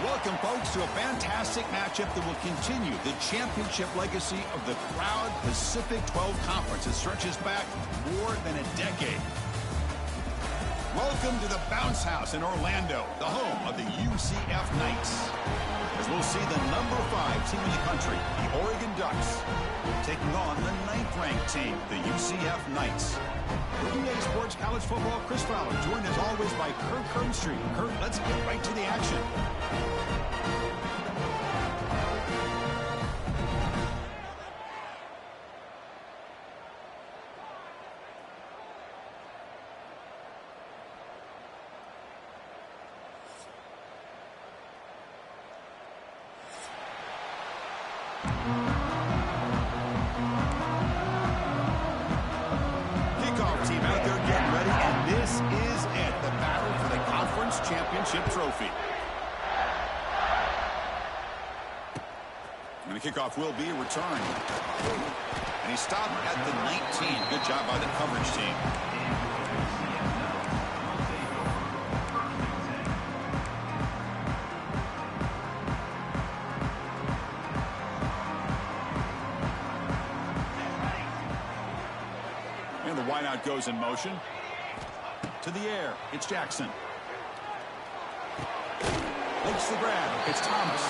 Welcome, folks, to a fantastic matchup that will continue the championship legacy of the proud Pacific 12 Conference. It stretches back more than a decade. Welcome to the Bounce House in Orlando, the home of the UCF Knights. As we'll see the number 5 team in the country, the Oregon Ducks, taking on the 9th-ranked team, the UCF Knights. For EA Sports College Football, Chris Fowler, joined as always by Kurt Kernstreet. Kurt, let's get right to the action. Championship trophy. And the kickoff will be a return. And he stopped at the 19. Good job by the coverage team. And the wideout goes in motion. To the air. It's Jackson. Makes the grab. It's Thomas.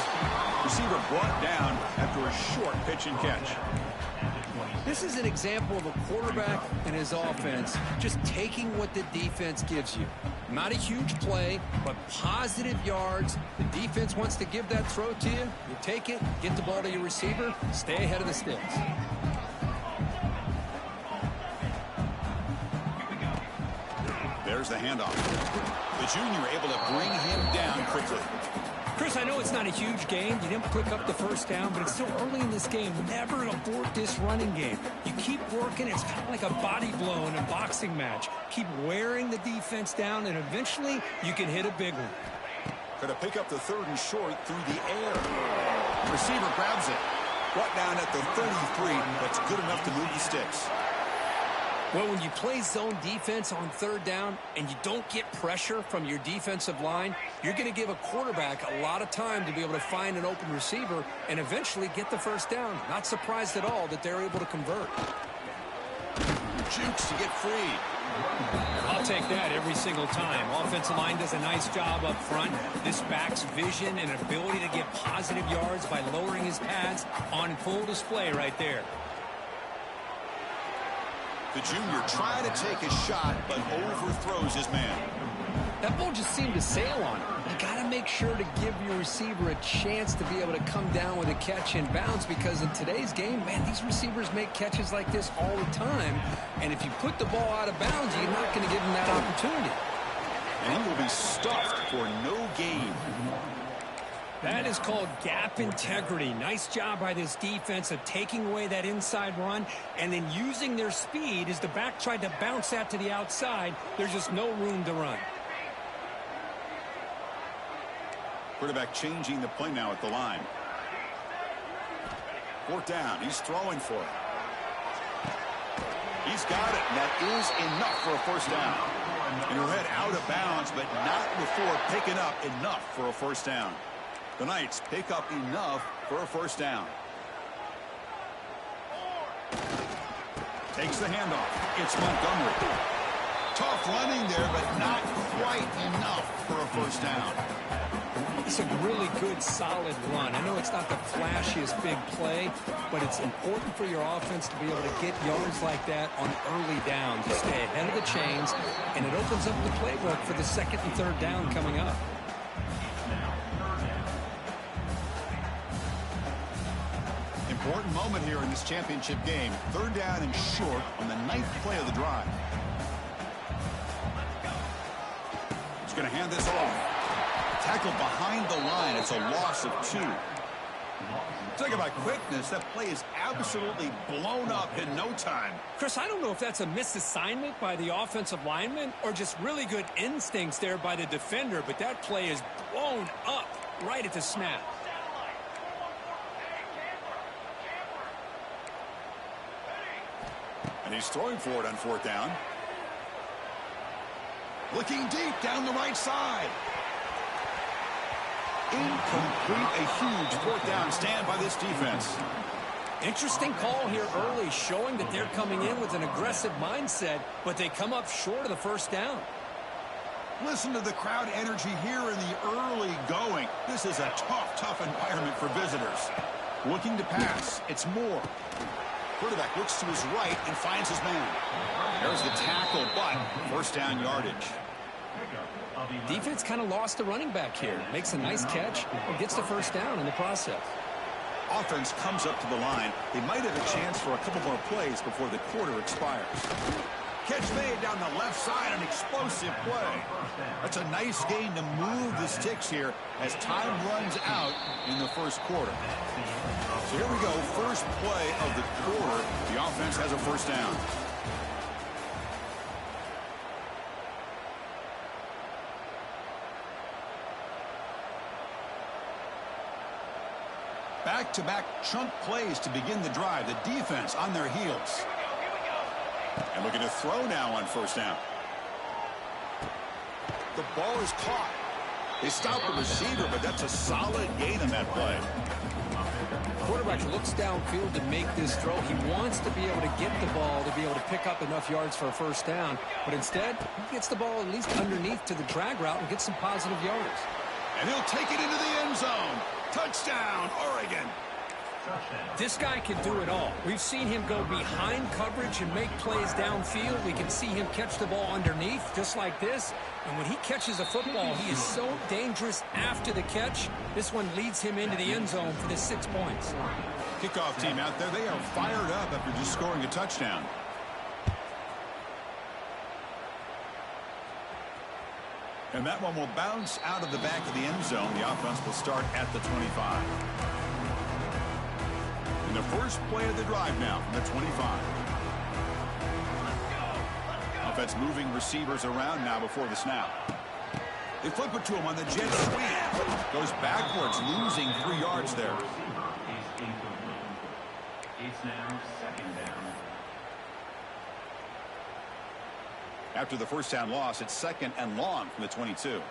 Receiver brought down after a short pitch and catch. This is an example of a quarterback and his offense just taking what the defense gives you. Not a huge play, but positive yards. The defense wants to give that throw to you. You take it, get the ball to your receiver, stay ahead of the sticks. There's the handoff. The junior able to bring him down quickly. Chris, I know it's not a huge game. You didn't pick up the first down, but it's still early in this game. Never abort this running game. You keep working. It's kind of like a body blow in a boxing match. Keep wearing the defense down, and eventually you can hit a big one. Going to pick up the 3rd and short through the air. Receiver grabs it. Brought down at the 33. That's good enough to move the sticks. Well, when you play zone defense on 3rd down and you don't get pressure from your defensive line, you're going to give a quarterback a lot of time to be able to find an open receiver and eventually get the first down. Not surprised at all that they're able to convert. Jukes to get free. I'll take that every single time. Offensive line does a nice job up front. This back's vision and ability to get positive yards by lowering his pads on full display right there. The junior tried to take a shot, but overthrows his man. That ball just seemed to sail on him. You got to make sure to give your receiver a chance to be able to come down with a catch and bounce, because in today's game, man, these receivers make catches like this all the time. And if you put the ball out of bounds, you're not going to give him that opportunity. And he will be stuffed for no gain. That is called gap integrity. Nice job by this defense of taking away that inside run and then using their speed as the back tried to bounce that to the outside. There's just no room to run. Quarterback changing the play now at the line. 4th down. He's throwing for it. He's got it. And that is enough for a first down. And he'll head out of bounds, but not before picking up enough for a first down. The Knights pick up enough for a first down. Takes the handoff. It's Montgomery. Tough running there, but not quite enough for a first down. It's a really good, solid run. I know it's not the flashiest big play, but it's important for your offense to be able to get yards like that on early down to stay ahead of the chains, and it opens up the playbook for the second and third down coming up. Important moment here in this championship game. Third down and short on the 9th play of the drive. He's going to hand this off. Tackled behind the line. It's a loss of 2. Talk about quickness. That play is absolutely blown up in no time. Chris, I don't know if that's a misassignment by the offensive lineman or just really good instincts there by the defender, but that play is blown up right at the snap. And he's throwing for it on 4th down. Looking deep down the right side. Incomplete. A huge 4th down stand by this defense. Interesting call here early, showing that they're coming in with an aggressive mindset, but they come up short of the first down. Listen to the crowd energy here in the early going. This is a tough environment for visitors. Looking to pass. It's Moore. Quarterback looks to his right and finds his man. There's the tackle, but first down yardage. Defense kind of lost the running back here. Makes a nice catch and gets the first down in the process. Offense comes up to the line. They might have a chance for a couple more plays before the quarter expires. Catch made down the left side, an explosive play. That's a nice gain to move the sticks here as time runs out in the first quarter. So here we go, first play of the quarter. The offense has a first down. Back-to-back chunk plays to begin the drive. The defense on their heels. And looking to throw now on first down. The ball is caught. They stop the receiver, but that's a solid gain on that play. Quarterback looks downfield to make this throw. He wants to be able to get the ball to be able to pick up enough yards for a first down. But instead, he gets the ball at least underneath to the drag route and gets some positive yards. And he'll take it into the end zone. Touchdown, Oregon. This guy can do it all. We've seen him go behind coverage and make plays downfield. We can see him catch the ball underneath just like this. And when he catches a football, he is so dangerous after the catch. This one leads him into the end zone for the 6 points. Kickoff team out there, they are fired up after just scoring a touchdown. And that one will bounce out of the back of the end zone. The offense will start at the 25. And the first play of the drive now from the 25. Offense moving receivers around now before the snap. They flip it to him on the jet sweep. Goes backwards, losing 3 yards there. It's now second down. After the first down loss, it's second and long from the 22.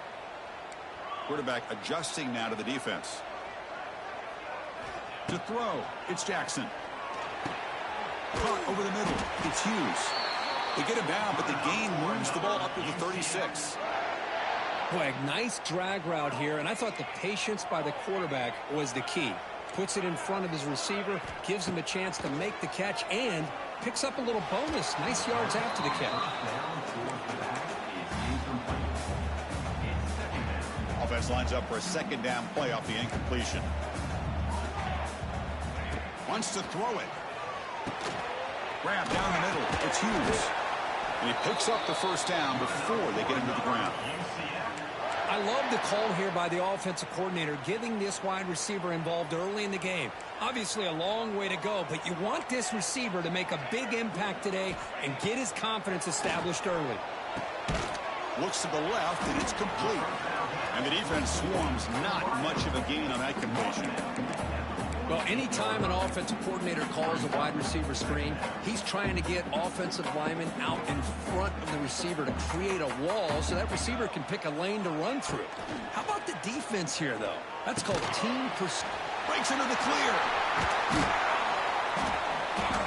Quarterback adjusting now to the defense. To throw, it's Jackson. Caught over the middle, it's Hughes. They get him down, but the gain moves the ball up to the 36. Boy, a nice drag route here, and I thought the patience by the quarterback was the key. Puts it in front of his receiver, gives him a chance to make the catch, and picks up a little bonus. Nice yards after the catch. Offense lines up for a second down play off the incompletion. Wants to throw it. Grab down the middle. It's Hughes. And he picks up the first down before they get him to the ground. I love the call here by the offensive coordinator, getting this wide receiver involved early in the game. Obviously a long way to go, but you want this receiver to make a big impact today and get his confidence established early. Looks to the left, and it's complete. And the defense swarms. Not much of a gain on that completion. Well, anytime an offensive coordinator calls a wide receiver screen, he's trying to get offensive linemen out in front of the receiver to create a wall so that receiver can pick a lane to run through. How about the defense here, though? That's called team pursuit. Breaks into the clear.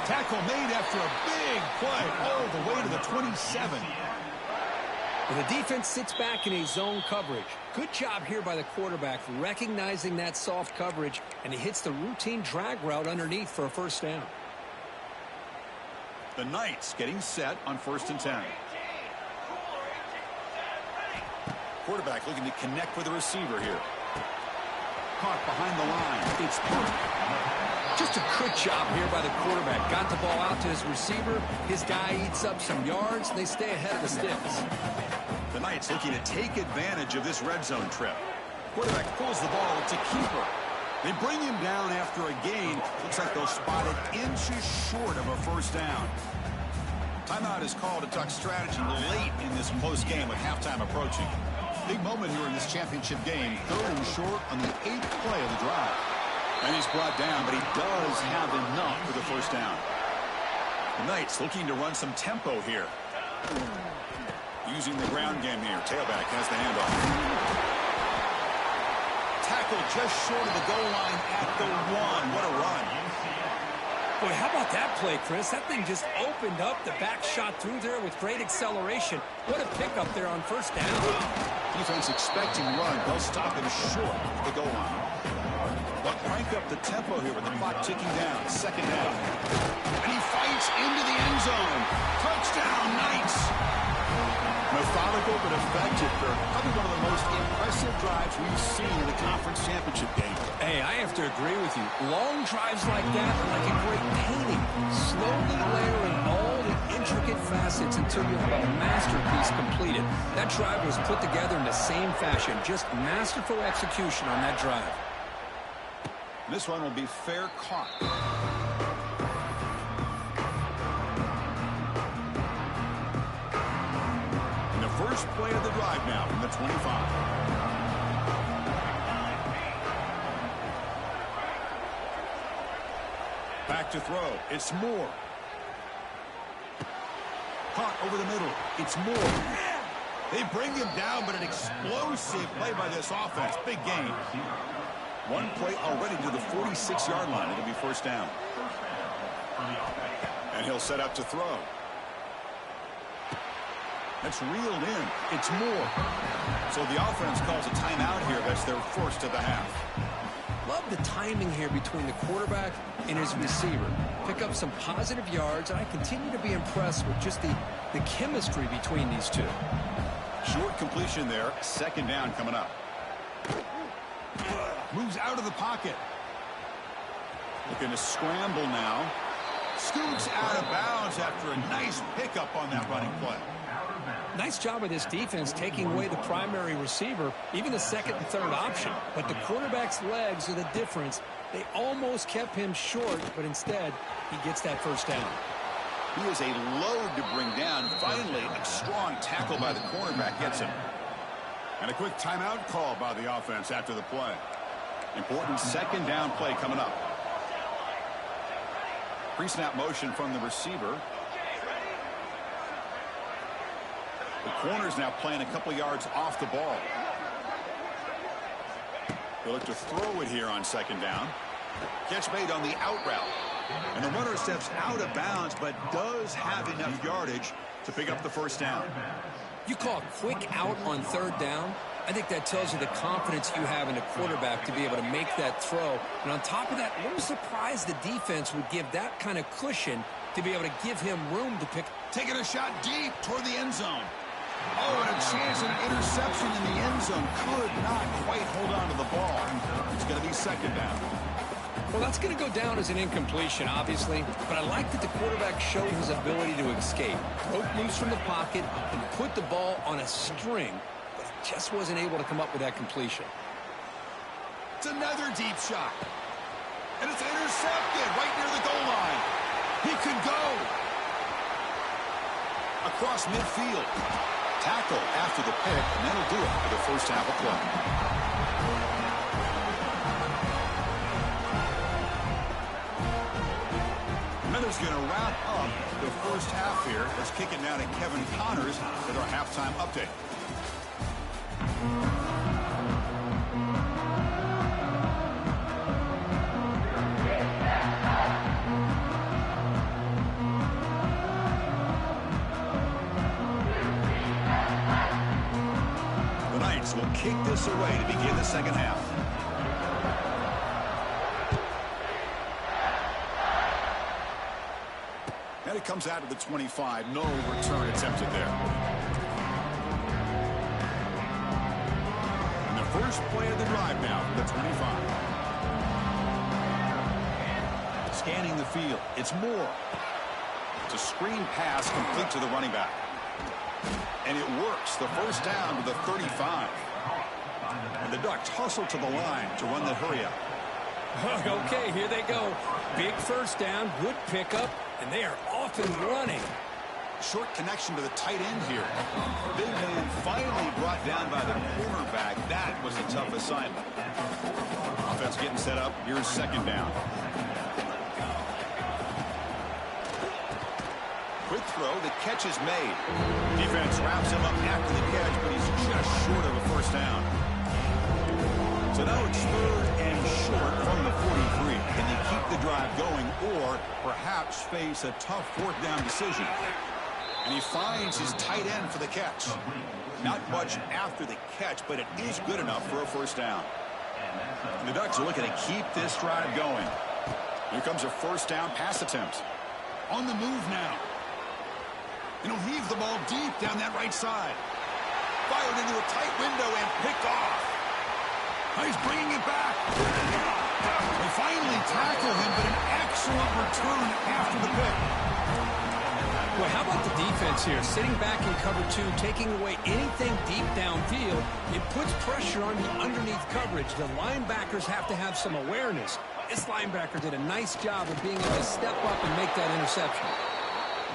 Tackle made after a big play all the way to the 27. And the defense sits back in a zone coverage. Good job here by the quarterback recognizing that soft coverage, and he hits the routine drag route underneath for a first down. The Knights getting set on 1st and 10. Quarterback looking to connect with the receiver here. Caught behind the line. It's perfect. Just a good job here by the quarterback. Got the ball out to his receiver. His guy eats up some yards, and they stay ahead of the sticks. The Knights looking to take advantage of this red zone trip. Quarterback pulls the ball to keeper. They bring him down after a gain. Looks like they'll spot it inches short of a first down. Timeout is called to talk strategy late in this close game with halftime approaching. Big moment here in this championship game. 3rd and short on the 8th play of the drive. And he's brought down, but he does have enough for the first down. The Knights looking to run some tempo here. Using the ground game here. Tailback has the handoff. Tackle just short of the goal line at the 1. What a run. Boy, how about that play, Chris? That thing just opened up. The back shot through there with great acceleration. What a pickup there on first down. Defense expecting run. They'll stop him short of the goal line. They'll crank up the tempo here with the clock ticking down. 2nd down. And he fights into the end zone. Touchdown, Knights. Methodical but effective for probably one of the most impressive drives we've seen in the conference championship game. Hey, I have to agree with you. Long drives like that are like a great painting. Slowly layering all the intricate facets until you have a masterpiece completed. That drive was put together in the same fashion. Just masterful execution on that drive. This one will be fair caught. First play of the drive now from the 25. Back to throw. It's Moore. Caught over the middle. It's Moore. They bring him down, but an explosive play by this offense. Big gain. One play already to the 46-yard line. It'll be first down. And he'll set up to throw. That's reeled in. It's Moore. So the offense calls a timeout here. That's their first of the half. Love the timing here between the quarterback and his receiver. Pick up some positive yards, and I continue to be impressed with just the chemistry between these two. Short completion there. 2nd down coming up. Moves out of the pocket. Looking to scramble now. Scoots out of bounds after a nice pickup on that running play. Nice job of this defense taking away the primary receiver, even the 2nd and 3rd option. But the quarterback's legs are the difference. They almost kept him short, but instead, he gets that first down. He is a load to bring down. Finally, a strong tackle by the cornerback gets him. And a quick timeout call by the offense after the play. Important 2nd down play coming up. Pre-snap motion from the receiver. The corner's now playing a couple yards off the ball. They'll look to throw it here on 2nd down. Catch made on the out route. And the runner steps out of bounds, but does have enough yardage to pick up the first down. You call a quick out on 3rd down. I think that tells you the confidence you have in the quarterback to be able to make that throw. And on top of that, a little surprised the defense would give that kind of cushion to be able to give him room to pick. Taking a shot deep toward the end zone. Oh, and a chance at an interception in the end zone. Could not quite hold on to the ball. It's going to be 2nd down. Well, that's going to go down as an incompletion, obviously. But I like that the quarterback showed his ability to escape. Broke loose from the pocket and put the ball on a string. But he just wasn't able to come up with that completion. It's another deep shot. And it's intercepted right near the goal line. He could go. Across midfield. Tackle after the pick, and that'll do it for the first half of play. Miller's going to wrap up the first half here. Let's kick it now to Kevin Connors with our halftime update. Ducks will kick this away to begin the second half. And it comes out to the 25. No return attempted there. And the first play of the drive now from the 25. Scanning the field. It's Moore. It's a screen pass complete to the running back. And it works. The first down to the 35. And the Ducks hustle to the line to run the hurry up. Okay, here they go. Big first down, good pickup, and they are off and running. Short connection to the tight end here. Big man finally brought down by the cornerback. That was a tough assignment. Offense getting set up. Here's second down. Quick throw. The catch is made. Defense wraps him up after the catch, but he's just short of a first down. So now it's third and short from the 43. Can they keep the drive going or perhaps face a tough fourth down decision? And he finds his tight end for the catch. Not much after the catch, but it is good enough for a first down. And the Ducks are looking to keep this drive going. Here comes a first down pass attempt. On the move now. And he'll heave the ball deep down that right side. Fired into a tight window and picked off. Now he's bringing it back. They finally tackle him, but an excellent return after the pick. Well, how about the defense here? Sitting back in cover two, taking away anything deep downfield. It puts pressure on the underneath coverage. The linebackers have to have some awareness. This linebacker did a nice job of being able to step up and make that interception.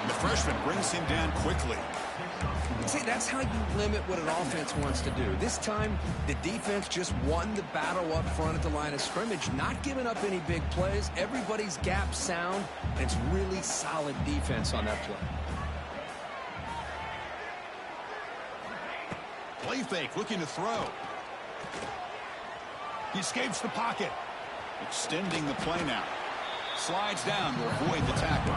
And the freshman brings him down quickly. See, that's how you limit what an offense wants to do. This time, the defense just won the battle up front at the line of scrimmage, not giving up any big plays. Everybody's gap sound, and it's really solid defense on that play. Play fake, looking to throw. He escapes the pocket. Extending the play now. Slides down to avoid the tackle.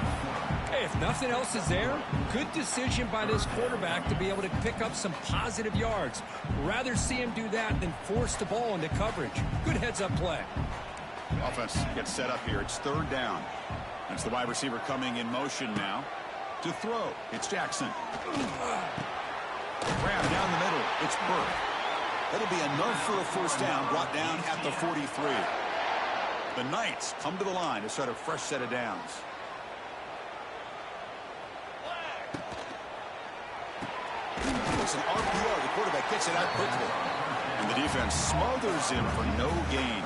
Hey, if nothing else is there, good decision by this quarterback to be able to pick up some positive yards. Rather see him do that than force the ball into coverage. Good heads-up play. Offense gets set up here. It's third down. That's the wide receiver coming in motion now to throw. It's Jackson. Grab down the middle. It's Burke. That'll be enough for a first down, brought down at the 43. The Knights come to the line to start a fresh set of downs. It's an RPO. The quarterback gets it out quickly. And the defense smothers him for no gain.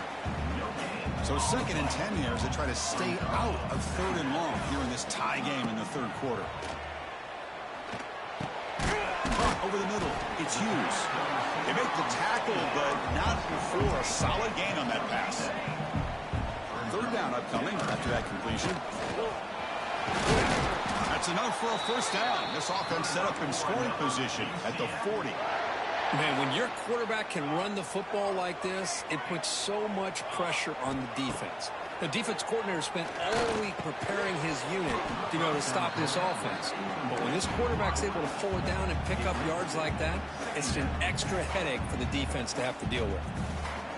So second and 10 here as they try to stay out of third and long here in this tie game in the third quarter. Over the middle, it's Hughes. They make the tackle, but not before a solid gain on that pass. Third down upcoming after that completion. That's enough for a first down. This offense set up in scoring position at the 40. Man, when your quarterback can run the football like this, it puts so much pressure on the defense. The defense coordinator spent all week preparing his unit to be able to stop this offense. But when this quarterback's able to pull it down and pick up yards like that, it's an extra headache for the defense to have to deal with.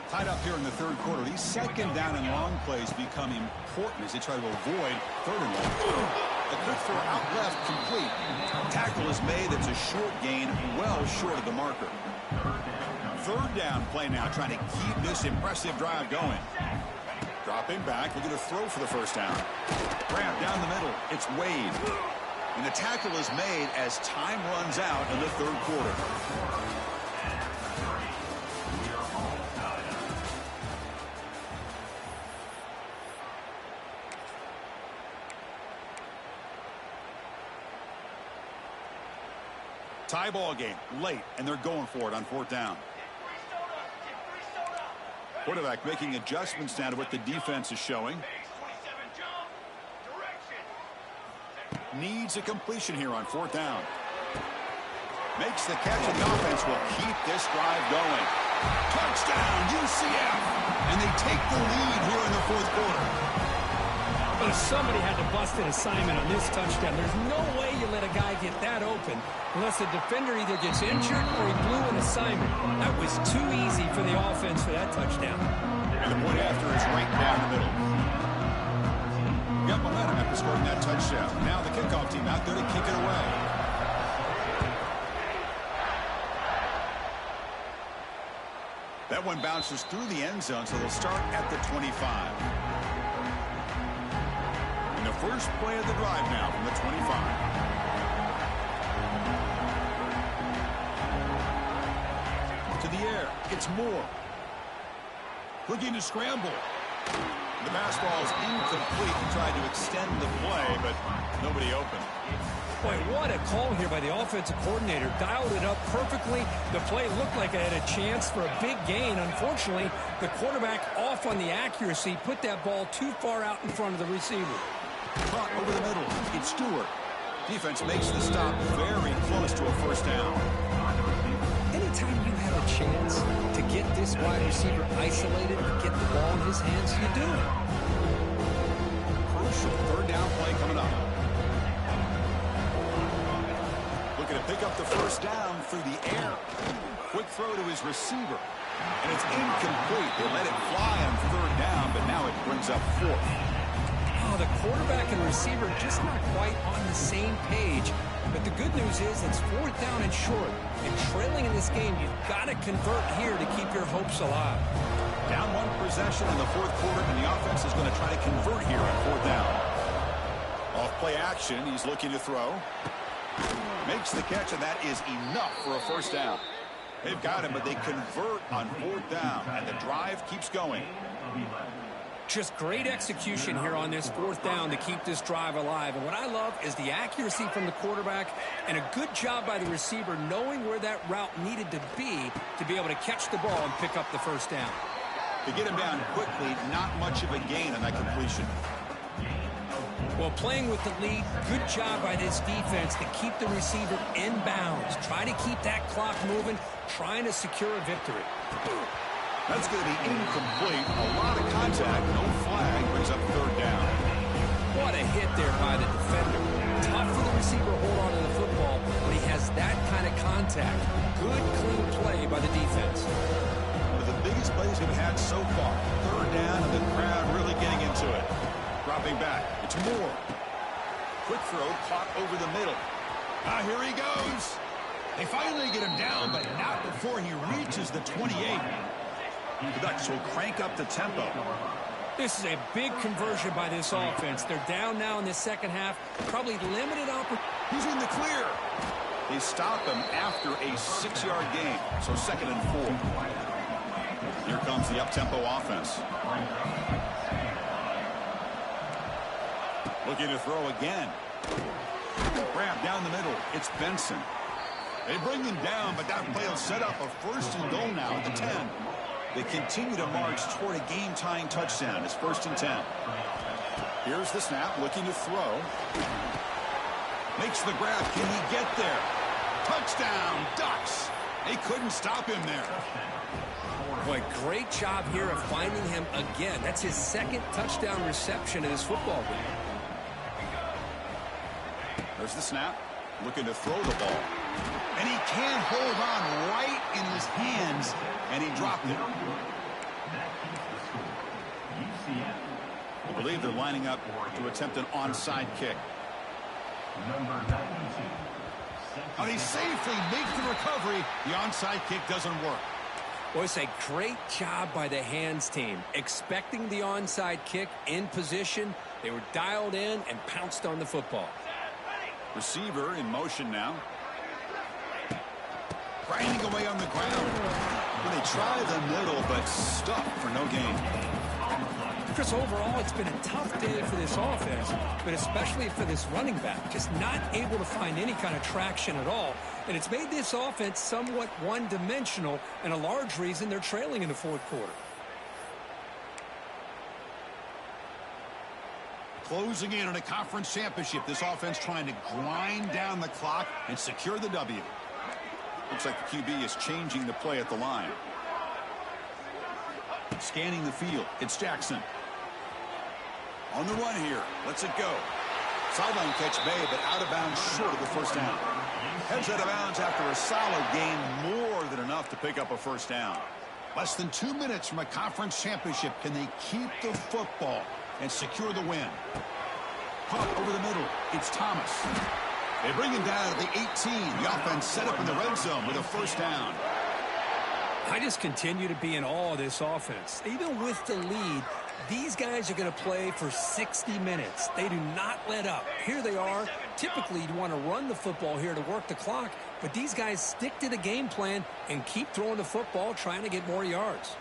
Tied up here in the third quarter. These second down and long plays become important as they try to avoid third and long. A quick throw out left, complete. Tackle is made. That's a short gain, well short of the marker. Third down play now, trying to keep this impressive drive going. Dropping back, looking to throw for the first down. Grab down the middle. It's Wade. And the tackle is made as time runs out in the third quarter. Tie ball game, late, and they're going for it on fourth down. Quarterback making adjustments now to what the defense is showing. Needs a completion here on fourth down. Makes the catch, and the offense will keep this drive going. Touchdown, UCF! And they take the lead here in the fourth quarter. Well, somebody had to bust an assignment on this touchdown. There's no way you let a guy get that open unless the defender either gets injured or he blew an assignment. That was too easy for the offense for that touchdown. And the point after is right down the middle. Got momentum after scoring that touchdown. Now the kickoff team out there to kick it away. That one bounces through the end zone, so they'll start at the 25. And the first play of the drive now from the 25. To the air, it's Moore. Looking to scramble. The pass ball is incomplete. He tried to extend the play, but nobody open. Boy, what a call here by the offensive coordinator. Dialed it up perfectly. The play looked like it had a chance for a big gain. Unfortunately, the quarterback off on the accuracy, put that ball too far out in front of the receiver. Caught over the middle. It's Stewart. Defense makes the stop very close to a first down. Anytime you have a chance to get this wide receiver isolated and get the ball in his hands, you do it. Crucial third down play coming up. Looking to pick up the first down through the air. Quick throw to his receiver. And it's incomplete. They let it fly on third down, but now it brings up fourth. Oh, the quarterback and receiver just not quite on the same page. But the good news is it's fourth down and short. And trailing in this game, you've got to convert here to keep your hopes alive. Down one possession in the fourth quarter, and the offense is going to try to convert here on fourth down. Off play action, he's looking to throw. Makes the catch, and that is enough for a first down. They've got him, but they convert on fourth down, and the drive keeps going. Just great execution here on this fourth down to keep this drive alive. And what I love is the accuracy from the quarterback and a good job by the receiver knowing where that route needed to be able to catch the ball and pick up the first down. To get him down quickly, not much of a gain on that completion. Well, playing with the lead, good job by this defense to keep the receiver in bounds. Try to keep that clock moving, trying to secure a victory. That's going to be incomplete. A lot of contact, no flag, brings up third down. What a hit there by the defender. Tough for the receiver to hold on to the football when he has that kind of contact. Good, clean play by the defense. One of the biggest plays we've had so far. Third down, and the crowd really getting into it. Dropping back, it's Moore. Quick throw, caught over the middle. Here he goes. They finally get him down, but not before he reaches the 28. The Ducks will crank up the tempo. This is a big conversion by this offense. They're down now in the second half. Probably limited opportunity. He's in the clear. They stop him after a 6-yard gain. So second and 4. Here comes the up-tempo offense. Looking to throw again. Grab down the middle. It's Benson. They bring him down, but that play will set up a first and goal now at the 10. They continue to march toward a game-tying touchdown. It's first and 10. Here's the snap, looking to throw. Makes the grab. Can he get there? Touchdown, Ducks. They couldn't stop him there. Boy, great job here of finding him again. That's his second touchdown reception in this football game. There's the snap, looking to throw the ball. And he can't hold on right in his hands, and he dropped it. I believe they're lining up to attempt an onside kick. And he safely makes the recovery. The onside kick doesn't work. Boy, it's a great job by the hands team. Expecting the onside kick in position. They were dialed in and pounced on the football. Receiver in motion now. Grinding away on the ground. Well, they try the middle, but stuck for no gain. Chris, overall, it's been a tough day for this offense, but especially for this running back. Just not able to find any kind of traction at all. And it's made this offense somewhat one-dimensional, and a large reason they're trailing in the fourth quarter. Closing in on a conference championship, this offense trying to grind down the clock and secure the W. Looks like the QB is changing the play at the line. Scanning the field, it's Jackson. On the run here. Lets it go. Sideline catch made, but out of bounds short of the first down. Heads out of bounds after a solid gain, more than enough to pick up a first down. Less than 2 minutes from a conference championship. Can they keep the football and secure the win? Pump over the middle. It's Thomas. They bring him down at the 18. The offense set up in the red zone with a first down. I just continue to be in awe of this offense. Even with the lead, these guys are going to play for 60 minutes. They do not let up. Here they are. Typically, you'd want to run the football here to work the clock, but these guys stick to the game plan and keep throwing the football, trying to get more yards.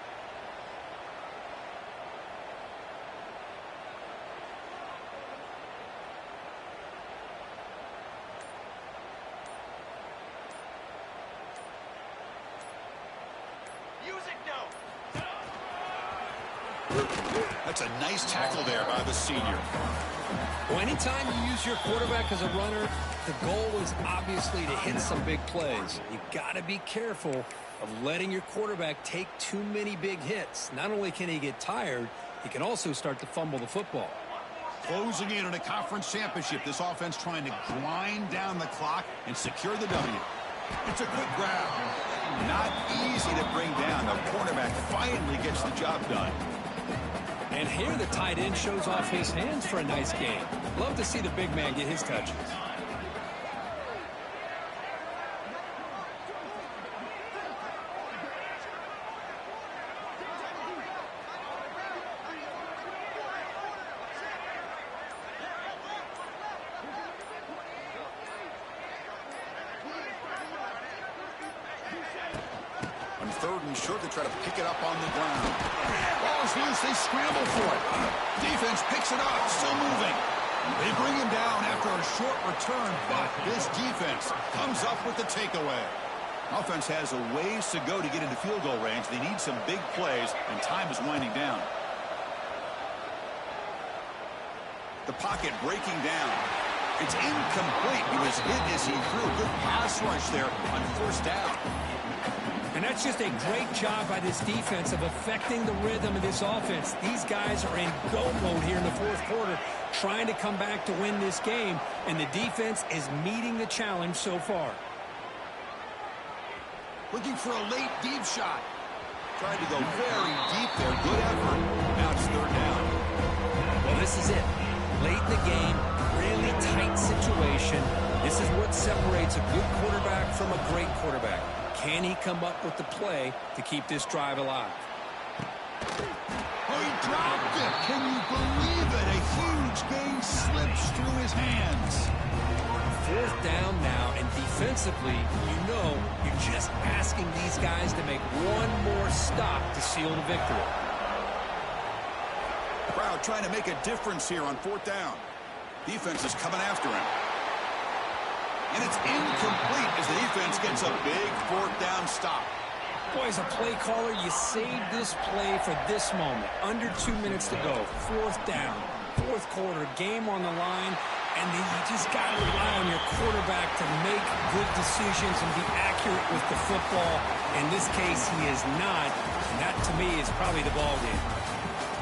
That's a nice tackle there by the senior. Well, anytime you use your quarterback as a runner, the goal is obviously to hit some big plays. You got to be careful of letting your quarterback take too many big hits. Not only can he get tired, he can also start to fumble the football. Closing in on a conference championship, this offense trying to grind down the clock and secure the W. It's a quick grab. Not easy to bring down. The cornerback finally gets the job done. And here the tight end shows off his hands for a nice game. Love to see the big man get his touches. On third and short, they try to pick it up on the ground. Ball's loose. They scramble for it. Defense picks it up. Still moving. They bring him down after a short return, but this defense comes up with the takeaway. Offense has a ways to go to get into field goal range. They need some big plays, and time is winding down. The pocket breaking down. It's incomplete. He was hit as he threw a good pass rush there on first down. And that's just a great job by this defense of affecting the rhythm of this offense. These guys are in go mode here in the fourth quarter, trying to come back to win this game, and the defense is meeting the challenge so far. Looking for a late deep shot. Tried to go very deep there. Good effort. Now it's third down. Well, this is it. Late in the game, really tight situation. This is what separates a good quarterback from a great quarterback. Can he come up with the play to keep this drive alive? Oh, he dropped it. Can you believe it? A huge gain slips through his hands. Fourth down now, and defensively, you know you're just asking these guys to make one more stop to seal the victory. Crowd trying to make a difference here on fourth down. Defense is coming after him. And it's incomplete as the defense gets a big fourth down stop. Boy, as a play caller, you saved this play for this moment. Under 2 minutes to go. Fourth down. Fourth quarter. Game on the line. And then you just got to rely on your quarterback to make good decisions and be accurate with the football. In this case, he is not. And that, to me, is probably the ball game.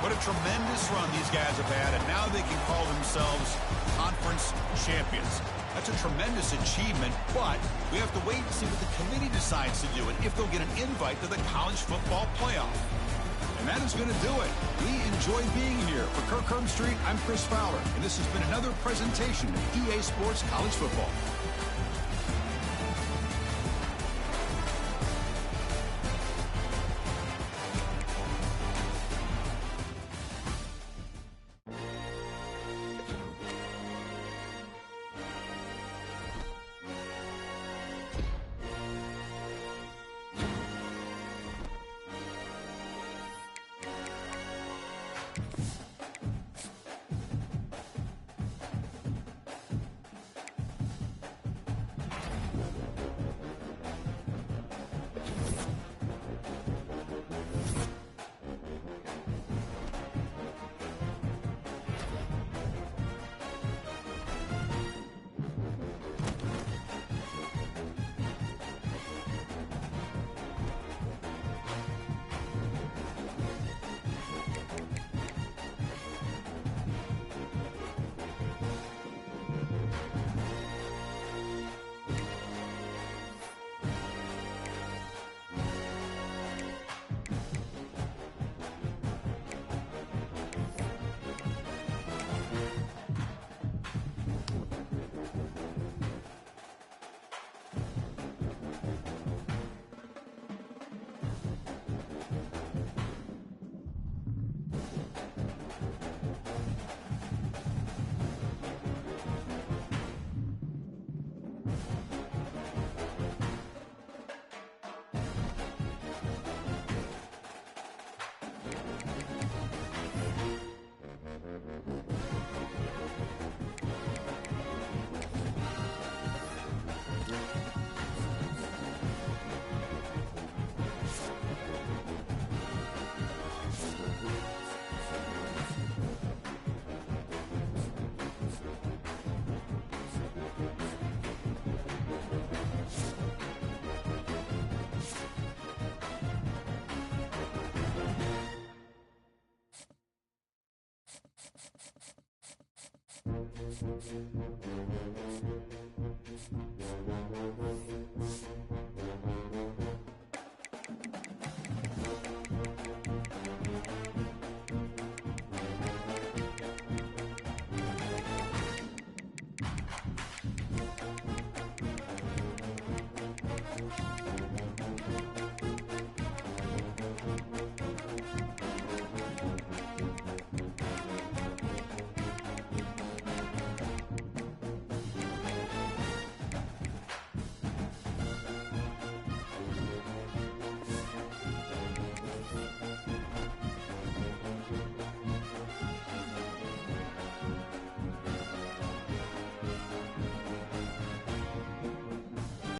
What a tremendous run these guys have had, and now they can call themselves conference champions. That's a tremendous achievement, but we have to wait and see what the committee decides to do and if they'll get an invite to the college football playoff. And that is going to do it. We enjoy being here. For Kirk Herbstreit, I'm Chris Fowler, and this has been another presentation of EA Sports College Football.